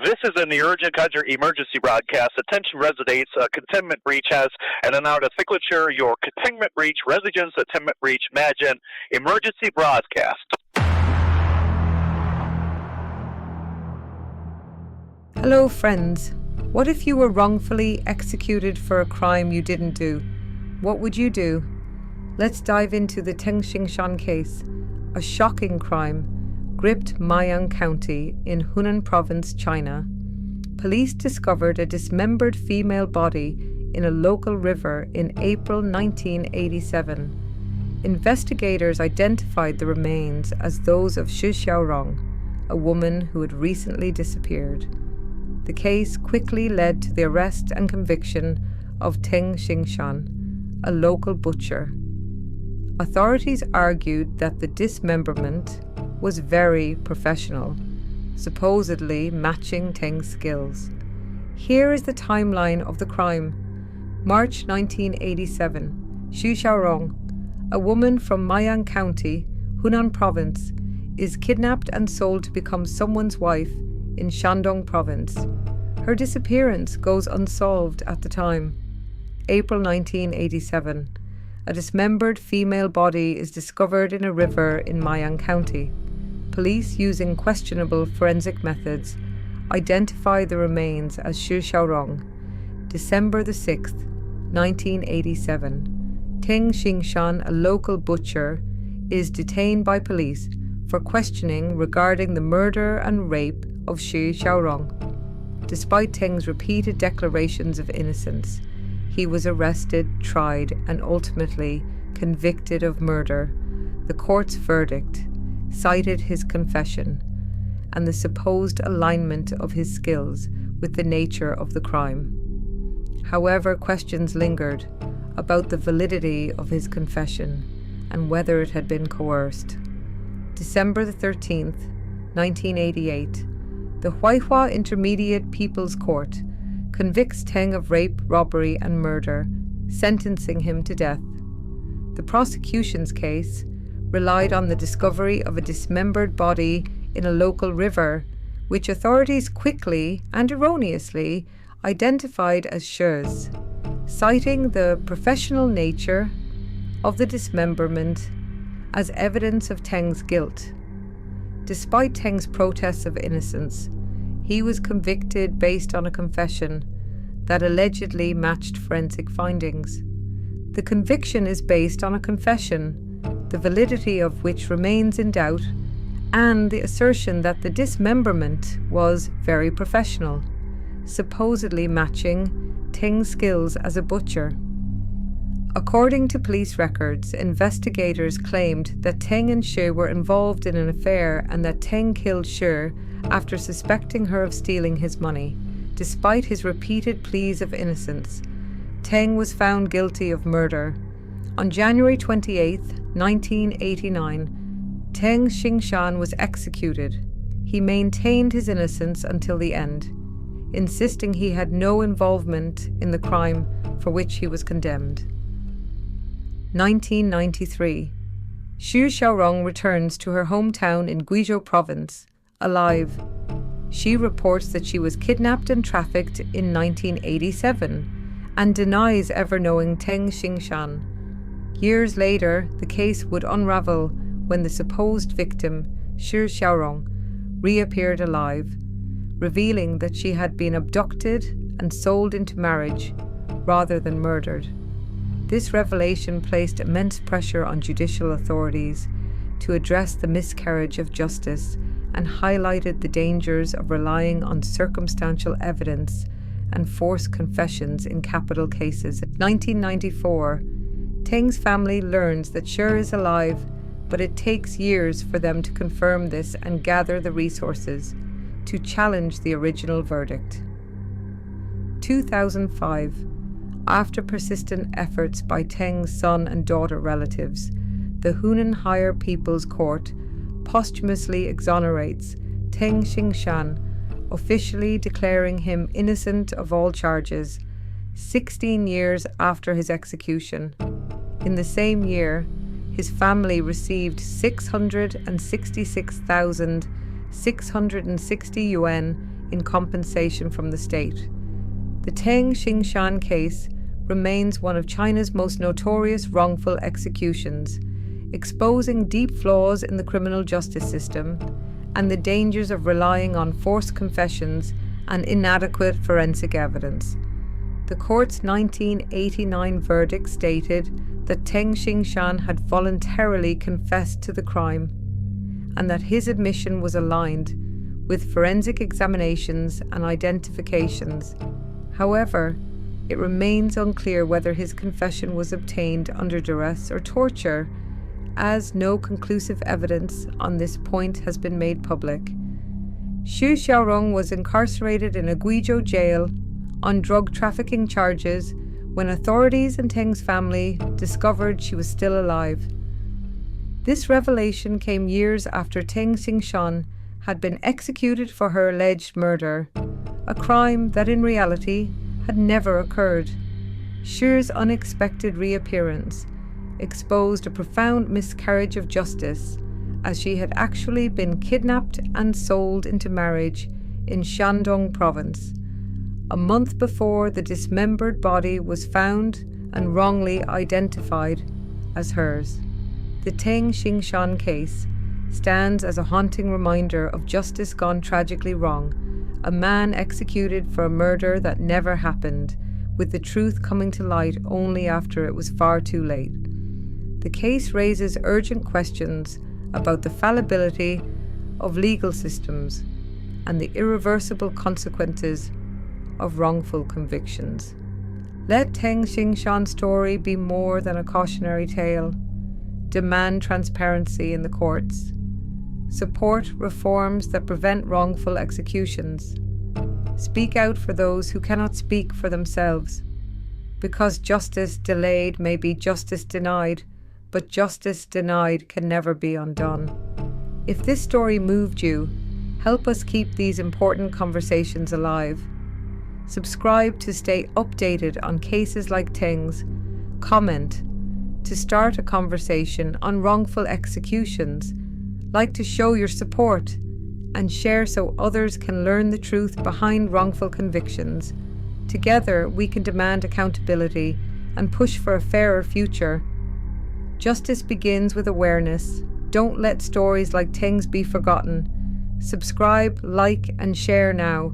This is an urgent country emergency broadcast. Attention residents, containment breach has an articulture. Your containment breach, residents, containment breach, imagine emergency broadcast. Hello friends. What if you were wrongfully executed for a crime you didn't do? What would you do? Let's dive into the Teng Xingshan case, a shocking crime gripped Maiyang County in Hunan Province, China. Police discovered a dismembered female body in a local river in April 1987. Investigators identified the remains as those of Xu Xiaorong, a woman who had recently disappeared. The case quickly led to the arrest and conviction of Teng Xingshan, a local butcher. Authorities argued that the dismemberment was very professional, supposedly matching Teng's skills. Here is the timeline of the crime. March 1987, Xu Xiaorong, a woman from Maiyang County, Hunan Province, is kidnapped and sold to become someone's wife in Shandong Province. Her disappearance goes unsolved at the time. April 1987, a dismembered female body is discovered in a river in Maiyang County. Police, using questionable forensic methods, identify the remains as Xu Xiaorong. December the 6th, 1987, Teng Xingshan, a local butcher, is detained by police for questioning regarding the murder and rape of Xu Xiaorong. Despite Teng's repeated declarations of innocence, he was arrested, tried, and ultimately convicted of murder. The court's verdict cited his confession and the supposed alignment of his skills with the nature of the crime. However, questions lingered about the validity of his confession and whether it had been coerced. December the 13th, 1988, the Huaihua Intermediate People's Court convicts Teng of rape, robbery, and murder, sentencing him to death. The prosecution's case relied on the discovery of a dismembered body in a local river, which authorities quickly and erroneously identified as Xu's, citing the professional nature of the dismemberment as evidence of Teng's guilt. Despite Teng's protests of innocence, he was convicted based on a confession that allegedly matched forensic findings. The conviction is based on a confession, the validity of which remains in doubt, and the assertion that the dismemberment was very professional, supposedly matching Teng's skills as a butcher. According to police records, investigators claimed that Teng and Xu were involved in an affair and that Teng killed Xu after suspecting her of stealing his money. Despite his repeated pleas of innocence, Teng was found guilty of murder. On January 28, 1989, Teng Xingshan was executed. He maintained his innocence until the end, insisting he had no involvement in the crime for which he was condemned. 1993. Xu Xiaorong returns to her hometown in Guizhou Province, alive. She reports that she was kidnapped and trafficked in 1987 and denies ever knowing Teng Xingshan. Years later, the case would unravel when the supposed victim, Xu Xiaorong, reappeared alive, revealing that she had been abducted and sold into marriage rather than murdered. This revelation placed immense pressure on judicial authorities to address the miscarriage of justice and highlighted the dangers of relying on circumstantial evidence and forced confessions in capital cases. 1994, Teng's family learns that Xu is alive, but it takes years for them to confirm this and gather the resources to challenge the original verdict. 2005. After persistent efforts by Teng's son and daughter relatives, the Hunan Higher People's Court posthumously exonerates Teng Xingshan, officially declaring him innocent of all charges, 16 years after his execution. In the same year, his family received 666,660 yuan in compensation from the state. The Teng Xingshan case remains one of China's most notorious wrongful executions, exposing deep flaws in the criminal justice system and the dangers of relying on forced confessions and inadequate forensic evidence. The court's 1989 verdict stated that Teng Xingshan had voluntarily confessed to the crime and that his admission was aligned with forensic examinations and identifications. However, it remains unclear whether his confession was obtained under duress or torture, as no conclusive evidence on this point has been made public. Xu Xiaorong was incarcerated in a Guizhou jail on drug trafficking charges when authorities and Teng's family discovered she was still alive. This revelation came years after Teng Xingshan had been executed for her alleged murder, a crime that in reality had never occurred. Xu's unexpected reappearance exposed a profound miscarriage of justice, as she had actually been kidnapped and sold into marriage in Shandong province, a month before the dismembered body was found and wrongly identified as hers. The Teng Xingshan case stands as a haunting reminder of justice gone tragically wrong, a man executed for a murder that never happened, with the truth coming to light only after it was far too late. The case raises urgent questions about the fallibility of legal systems and the irreversible consequences of wrongful convictions. Let Teng Xingshan's story be more than a cautionary tale. Demand transparency in the courts. Support reforms that prevent wrongful executions. Speak out for those who cannot speak for themselves. Because justice delayed may be justice denied, but justice denied can never be undone. If this story moved you, help us keep these important conversations alive. Subscribe to stay updated on cases like Teng's. Comment to start a conversation on wrongful executions. Like to show your support and share so others can learn the truth behind wrongful convictions. Together we can demand accountability and push for a fairer future. Justice begins with awareness. Don't let stories like Teng's be forgotten. Subscribe, like, and share now